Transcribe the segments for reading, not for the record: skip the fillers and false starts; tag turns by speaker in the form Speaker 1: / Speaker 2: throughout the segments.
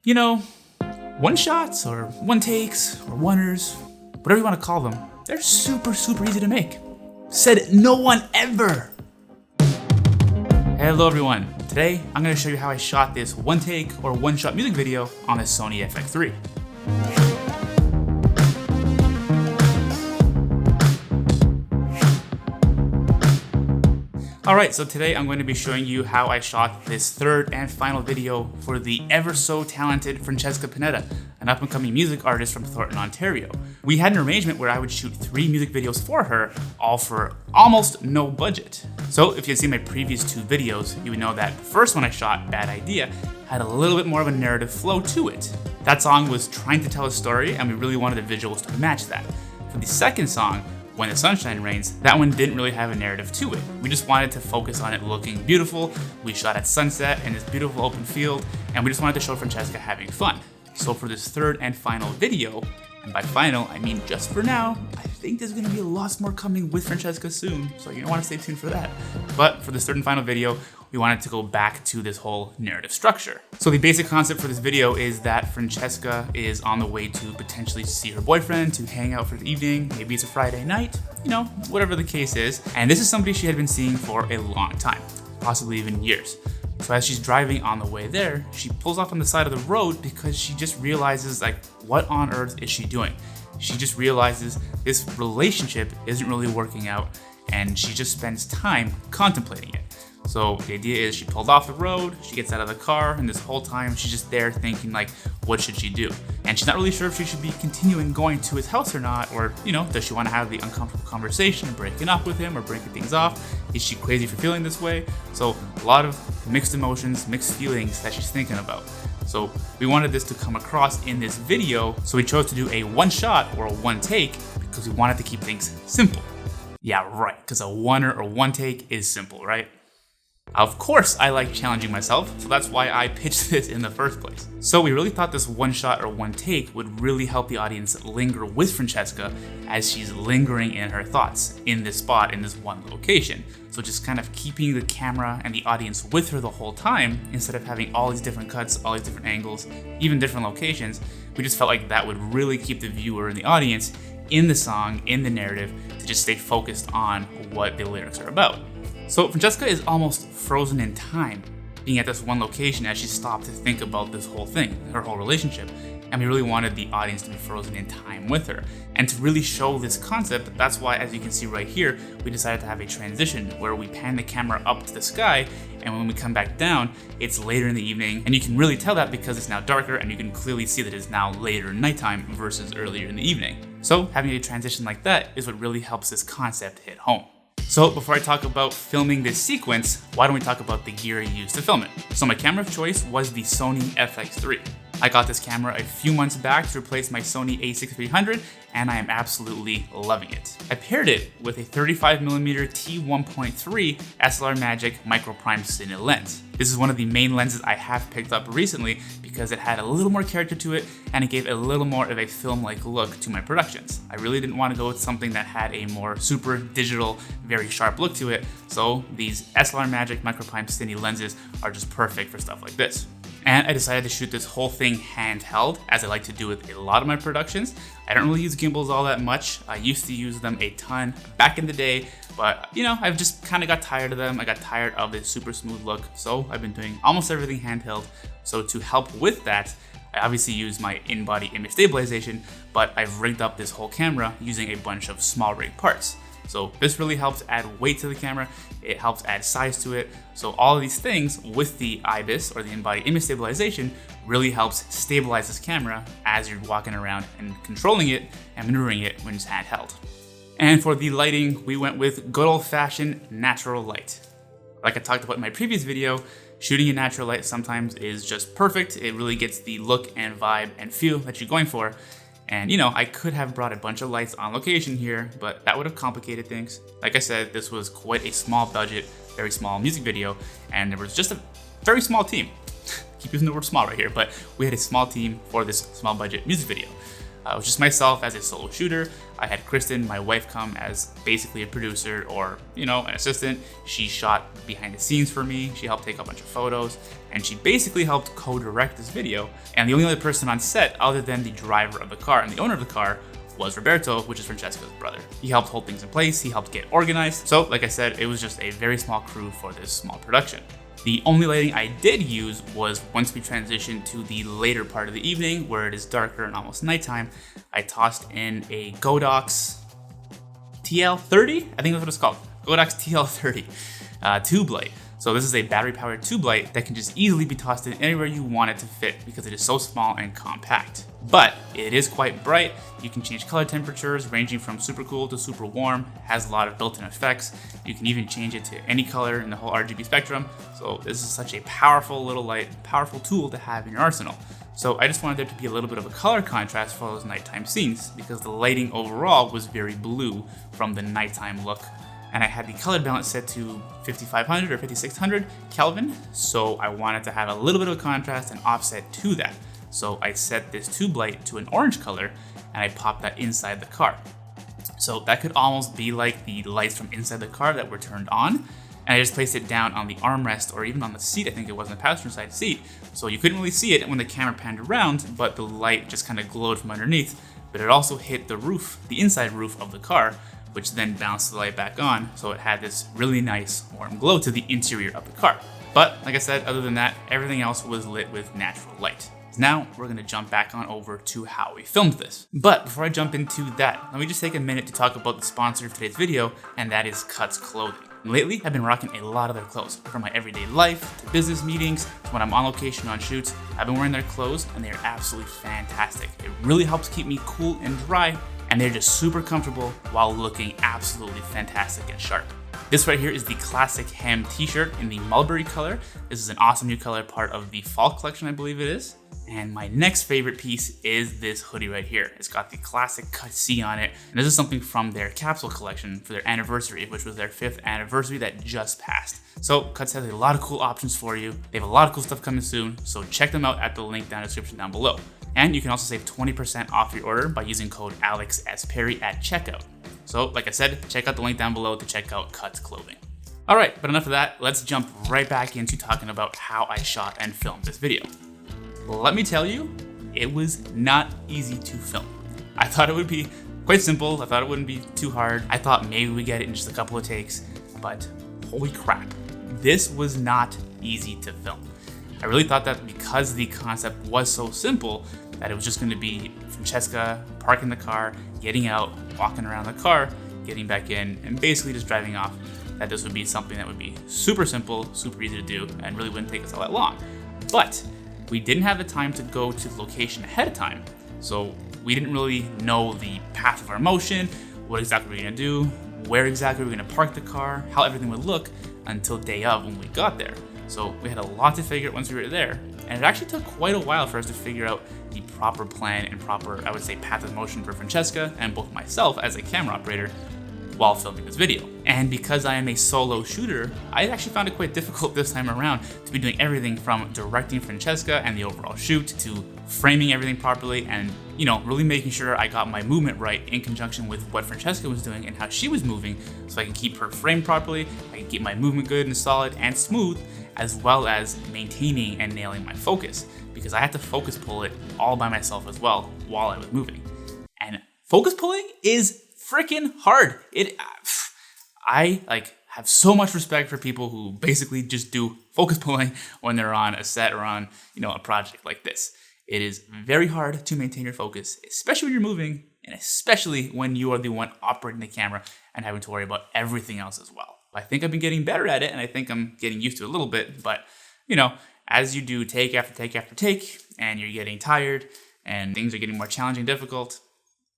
Speaker 1: You know, one shots or one takes or oners, whatever you want to call them, they're super easy to make. Said no one ever. Hello everyone. Today I'm going to show you how I shot this one take or one shot music video on the Sony FX3. Alright, so today I'm going to be showing you how I shot this third and final video for the ever so talented Francesca Panetta, an up and coming music artist from Thornton, Ontario. We had an arrangement where I would shoot 3 music videos for her, all for almost no budget. So if you had seen my previous 2 videos, you would know that the first one I shot, Bad Idea, had a little bit more of a narrative flow to it. That song was trying to tell a story and we really wanted the visuals to match that. For the second song, When the Sunshine Rains, that one didn't really have a narrative to it. We just wanted to focus on it looking beautiful. We shot at sunset in this beautiful open field, and we just wanted to show Francesca having fun. So for this third and final video, and by final, I mean just for now, I think there's gonna be lots more coming with Francesca soon, so you're gonna wanna stay tuned for that. But for this third and final video, we wanted to go back to this whole narrative structure. So the basic concept for this video is that Francesca is on the way to potentially see her boyfriend, to hang out for the evening, maybe it's a Friday night, you know, whatever the case is. And this is somebody she had been seeing for a long time, possibly even years. So as she's driving on the way there, she pulls off on the side of the road because she just realizes, like, what on earth is she doing? She just realizes this relationship isn't really working out, and she just spends time contemplating it. So the idea is she pulled off the road, she gets out of the car, and this whole time she's just there thinking, like, what should she do? And she's not really sure if she should be continuing going to his house or not, or, you know, does she want to have the uncomfortable conversation of breaking up with him or breaking things off? Is she crazy for feeling this way? So a lot of mixed emotions, mixed feelings that she's thinking about. So we wanted this to come across in this video, so we chose to do a one shot or a one take because we wanted to keep things simple. Yeah, right, because a oner or one take is simple, right? Of course I like challenging myself, so that's why I pitched this in the first place. So we really thought this one shot or one take would really help the audience linger with Francesca as she's lingering in her thoughts in this spot, in this one location. So just kind of keeping the camera and the audience with her the whole time, instead of having all these different cuts, all these different angles, even different locations. We just felt like that would really keep the viewer and the audience in the song, in the narrative, to just stay focused on what the lyrics are about. So Francesca is almost frozen in time, being at this one location as she stopped to think about this whole thing, her whole relationship. And we really wanted the audience to be frozen in time with her. And to really show this concept, that's why, as you can see right here, we decided to have a transition where we pan the camera up to the sky, and when we come back down, it's later in the evening. And you can really tell that because it's now darker, and you can clearly see that it's now later nighttime versus earlier in the evening. So having a transition like that is what really helps this concept hit home. So before I talk about filming this sequence, why don't we talk about the gear I used to film it? So my camera of choice was the Sony FX3. I got this camera a few months back to replace my Sony a6300, and I am absolutely loving it. I paired it with a 35mm t1.3 SLR Magic Micro Prime Cine lens. This is one of the main lenses I have picked up recently because it had a little more character to it and it gave a little more of a film-like look to my productions. I really didn't want to go with something that had a more super digital, very sharp look to it, so these SLR Magic Micro Prime Cine lenses are just perfect for stuff like this. And I decided to shoot this whole thing handheld, as I like to do with a lot of my productions. I don't really use gimbals all that much. I used to use them a ton back in the day, but you know, I've just kind of got tired of them. I got tired of this super smooth look, so I've been doing almost everything handheld. So to help with that, I obviously use my in-body image stabilization, but I've rigged up this whole camera using a bunch of small rig parts. So this really helps add weight to the camera, it helps add size to it. So all of these things with the IBIS, or the in-body image stabilization, really helps stabilize this camera as you're walking around and controlling it and maneuvering it when it's handheld. And for the lighting, we went with good old-fashioned natural light. Like I talked about in my previous video, shooting in natural light sometimes is just perfect. It really gets the look and vibe and feel that you're going for. And you know, I could have brought a bunch of lights on location here, but that would have complicated things. Like I said, this was quite a small budget, very small music video, and there was just a very small team. Keep using the word small right here, but we had a small team for this small budget music video. It was just myself as a solo shooter. I had Kristen, my wife, come as basically a producer or, an assistant. She shot behind the scenes for me. She helped take a bunch of photos, and she basically helped co-direct this video. And the only other person on set other than the driver of the car and the owner of the car was Roberto, which is Francesca's brother. He helped hold things in place, he helped get organized. So like I said, it was just a very small crew for this small production. The only lighting I did use was once we transitioned to the later part of the evening where it is darker and almost nighttime, I tossed in a Godox TL30, I think that's what it's called, Godox TL30 tube light. So this is a battery powered tube light that can just easily be tossed in anywhere you want it to fit because it is so small and compact. But it is quite bright. You can change color temperatures ranging from super cool to super warm, has a lot of built-in effects. You can even change it to any color in the whole RGB spectrum. So this is such a powerful little light, powerful tool to have in your arsenal. So I just wanted there to be a little bit of a color contrast for those nighttime scenes because the lighting overall was very blue from the nighttime look. And I had the color balance set to 5500 or 5600 Kelvin, so I wanted to have a little bit of contrast and offset to that. So I set this tube light to an orange color and I popped that inside the car. So that could almost be like the lights from inside the car that were turned on. And I just placed it down on the armrest or even on the seat, I think it was in the passenger side seat. So you couldn't really see it when the camera panned around, but the light just kind of glowed from underneath. But it also hit the roof, the inside roof of the car, which then bounced the light back on, so it had this really nice warm glow to the interior of the car. But like I said, other than that, everything else was lit with natural light. Now we're gonna jump back on over to how we filmed this. But before I jump into that, let me just take a minute to talk about the sponsor of today's video, and that is Cuts Clothing. Lately, I've been rocking a lot of their clothes, from my everyday life, to business meetings, to when I'm on location on shoots. I've been wearing their clothes, and they're absolutely fantastic. It really helps keep me cool and dry, and they're just super comfortable while looking absolutely fantastic and sharp. This right here is the classic hem t-shirt in the mulberry color. This is an awesome new color, part of the fall collection, I believe it is. And my next favorite piece is this hoodie right here. It's got the classic cut C on it. And this is something from their capsule collection for their anniversary, which was their 5th anniversary that just passed. So Cuts has a lot of cool options for you. They have a lot of cool stuff coming soon, so check them out at the link down in the description down below. And you can also save 20% off your order by using code AlexSPerri at checkout. So like I said, check out the link down below to check out Cuts Clothing. All right, but enough of that. Let's jump right back into talking about how I shot and filmed this video. Let me tell you, it was not easy to film. I thought it would be quite simple. I thought it wouldn't be too hard. I thought maybe we get it in just a couple of takes, but holy crap, this was not easy to film. I really thought that because the concept was so simple, that it was just gonna be Francesca parking the car, getting out, walking around the car, getting back in, and basically just driving off, that this would be something that would be super simple, super easy to do, and really wouldn't take us all that long. But we didn't have the time to go to the location ahead of time, so we didn't really know the path of our motion, what exactly we were gonna do, where exactly we were gonna park the car, how everything would look until day of when we got there. So we had a lot to figure out once we were there, and it actually took quite a while for us to figure out the proper plan and proper, I would say, path of motion for Francesca and both myself as a camera operator while filming this video. And because I am a solo shooter, I actually found it quite difficult this time around to be doing everything from directing Francesca and the overall shoot to framing everything properly and, really making sure I got my movement right in conjunction with what Francesca was doing and how she was moving so I can keep her framed properly, I can keep my movement good and solid and smooth, as well as maintaining and nailing my focus, because I had to focus pull it all by myself as well while I was moving. And focus pulling is freaking hard. I have so much respect for people who basically just do focus pulling when they're on a set or on, a project like this. It is very hard to maintain your focus, especially when you're moving, and especially when you are the one operating the camera and having to worry about everything else as well. I think I've been getting better at it, and I think I'm getting used to it a little bit, but, as you do take after take after take, and you're getting tired, and things are getting more challenging and difficult,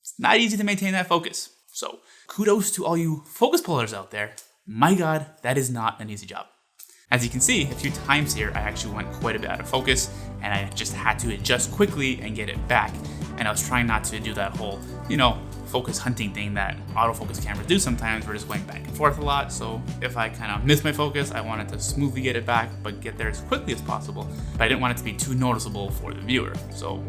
Speaker 1: it's not easy to maintain that focus. So kudos to all you focus pullers out there. My God, that is not an easy job. As you can see, a few times here, I actually went quite a bit out of focus, and I just had to adjust quickly and get it back. And I was trying not to do that whole, focus hunting thing that autofocus cameras do sometimes. We're just going back and forth a lot. So if I kind of miss my focus, I wanted to smoothly get it back, but get there as quickly as possible. But I didn't want it to be too noticeable for the viewer. So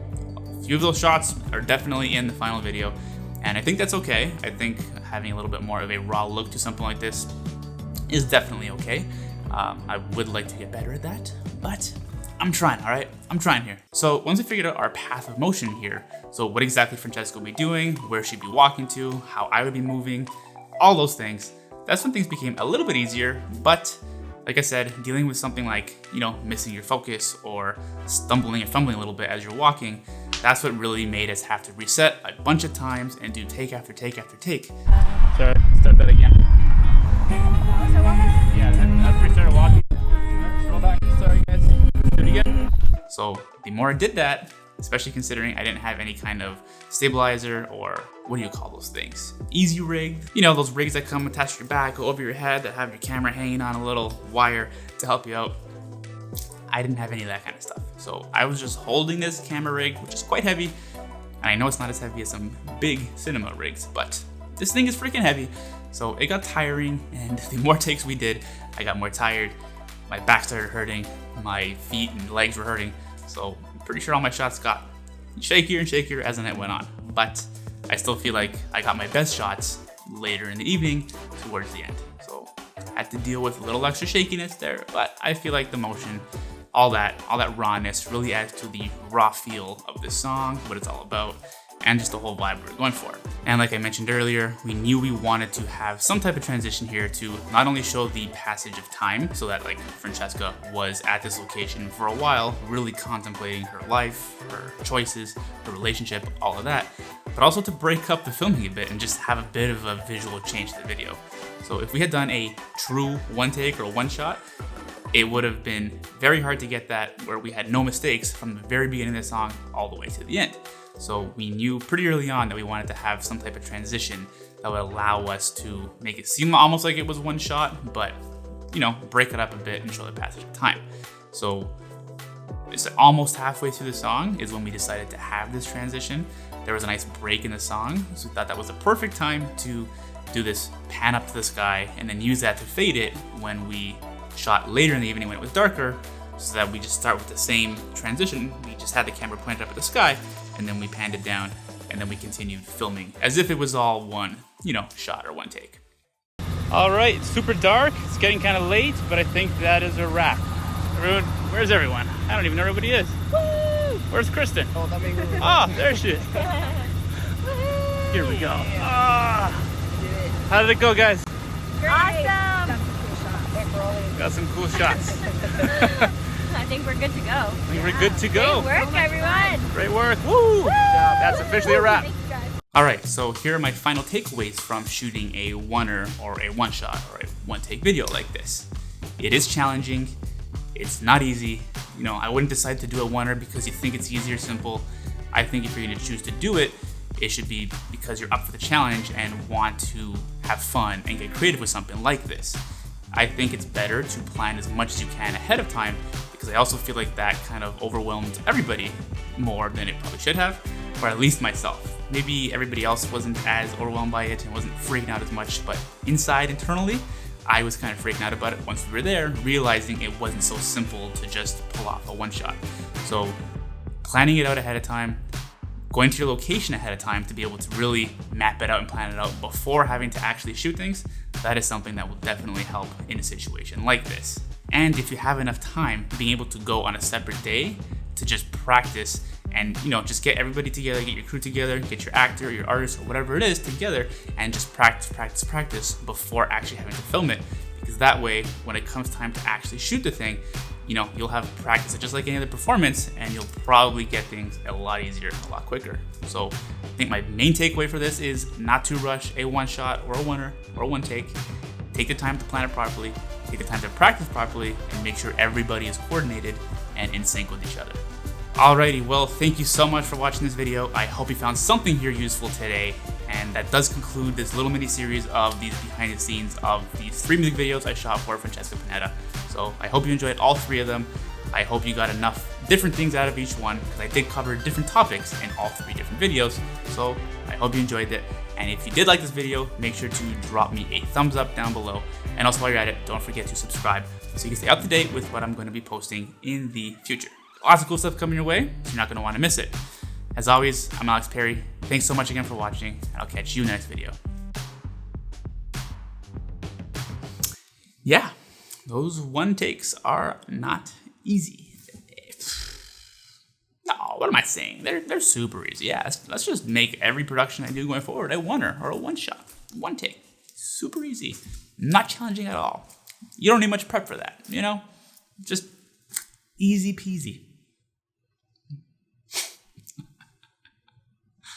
Speaker 1: a few of those shots are definitely in the final video, and I think that's okay. I think having a little bit more of a raw look to something like this is definitely okay. I would like to get better at that, but I'm trying, all right? I'm trying here. So once we figured out our path of motion here, so what exactly Francesca will be doing, where she'd be walking to, how I would be moving, all those things, that's when things became a little bit easier. But like I said, dealing with something like, missing your focus or stumbling and fumbling a little bit as you're walking, that's what really made us have to reset a bunch of times and do take after take after take. Sorry, start that again. Yeah, after we started walking. Scroll back, sorry guys. Do it again. So the more I did that, especially considering I didn't have any kind of stabilizer or what do you call those things? Easy rig. Those rigs that come attached to your back, go over your head, that have your camera hanging on a little wire to help you out. I didn't have any of that kind of stuff. So I was just holding this camera rig, which is quite heavy. And I know it's not as heavy as some big cinema rigs, but this thing is freaking heavy. So it got tiring, and the more takes we did, I got more tired. My back started hurting, my feet and legs were hurting. So I'm pretty sure all my shots got shakier and shakier as the night went on. But I still feel like I got my best shots later in the evening towards the end. So I had to deal with a little extra shakiness there, but I feel like the motion, all that rawness really adds to the raw feel of this song, what it's all about, and just the whole vibe we're going for. And like I mentioned earlier, we knew we wanted to have some type of transition here to not only show the passage of time, so that like Francesca was at this location for a while, really contemplating her life, her choices, her relationship, all of that, but also to break up the filming a bit and just have a bit of a visual change to the video. So if we had done a true one take or one shot, it would have been very hard to get that where we had no mistakes from the very beginning of the song all the way to the end. So we knew pretty early on that we wanted to have some type of transition that would allow us to make it seem almost like it was one shot, but break it up a bit and show the passage of time. So it's almost halfway through the song is when we decided to have this transition. There was a nice break in the song, so we thought that was the perfect time to do this pan up to the sky and then use that to fade it when we shot later in the evening when it was darker, so that we just start with the same transition. We just had the camera pointed up at the sky, and then we panned it down, and then we continued filming as if it was all one, shot or one take. All right, it's super dark. It's getting kind of late, but I think that is a wrap. Everyone, where's everyone? I don't even know where everybody is. Woo! Where's Kristen? Oh, there she is. Here we go. How did it go, guys?
Speaker 2: Awesome!
Speaker 1: Got some cool shots.
Speaker 2: I think we're good to go.
Speaker 1: I think we're good to go.
Speaker 2: Great work, everyone.
Speaker 1: Great work. Woo! That's officially a wrap.
Speaker 2: Thank you, guys.
Speaker 1: All right, so here are my final takeaways from shooting a oner or a one shot or a one take video like this. It is challenging. It's not easy. I wouldn't decide to do a oner because you think it's easy or simple. I think if you're going to choose to do it, it should be because you're up for the challenge and want to have fun and get creative with something like this. I think it's better to plan as much as you can ahead of time, because I also feel like that kind of overwhelmed everybody more than it probably should have, or at least myself. Maybe everybody else wasn't as overwhelmed by it and wasn't freaking out as much, but internally, I was kind of freaking out about it once we were there, realizing it wasn't so simple to just pull off a one shot. So planning it out ahead of time, going to your location ahead of time to be able to really map it out and plan it out before having to actually shoot things, that is something that will definitely help in a situation like this. And if you have enough time, being able to go on a separate day to just practice and just get everybody together, get your crew together, get your actor, your artist, or whatever it is together, and just practice before actually having to film it. Because that way, when it comes time to actually shoot the thing, you'll have practice just like any other performance, and you'll probably get things a lot easier, a lot quicker. So I think my main takeaway for this is not to rush a one shot or a oner or a one take. Take the time to plan it properly, take the time to practice properly, and make sure everybody is coordinated and in sync with each other. Alrighty, well, thank you so much for watching this video. I hope you found something here useful today, and that does conclude this little mini series of these behind the scenes of these 3 music videos I shot for Francesca Panetta. So I hope you enjoyed all 3 of them. I hope you got enough different things out of each one, because I did cover different topics in all 3 different videos. So I hope you enjoyed it. And if you did like this video, make sure to drop me a thumbs up down below. And also while you're at it, don't forget to subscribe so you can stay up to date with what I'm going to be posting in the future. Lots of cool stuff coming your way, so you're not going to want to miss it. As always, I'm Alex Perri. Thanks so much again for watching, and I'll catch you in the next video. Yeah, those one takes are not easy. No, what am I saying? They're super easy. Yeah, let's just make every production I do going forward a oner or a one shot, one take. Super easy. Not challenging at all. You don't need much prep for that, you know? Just easy peasy.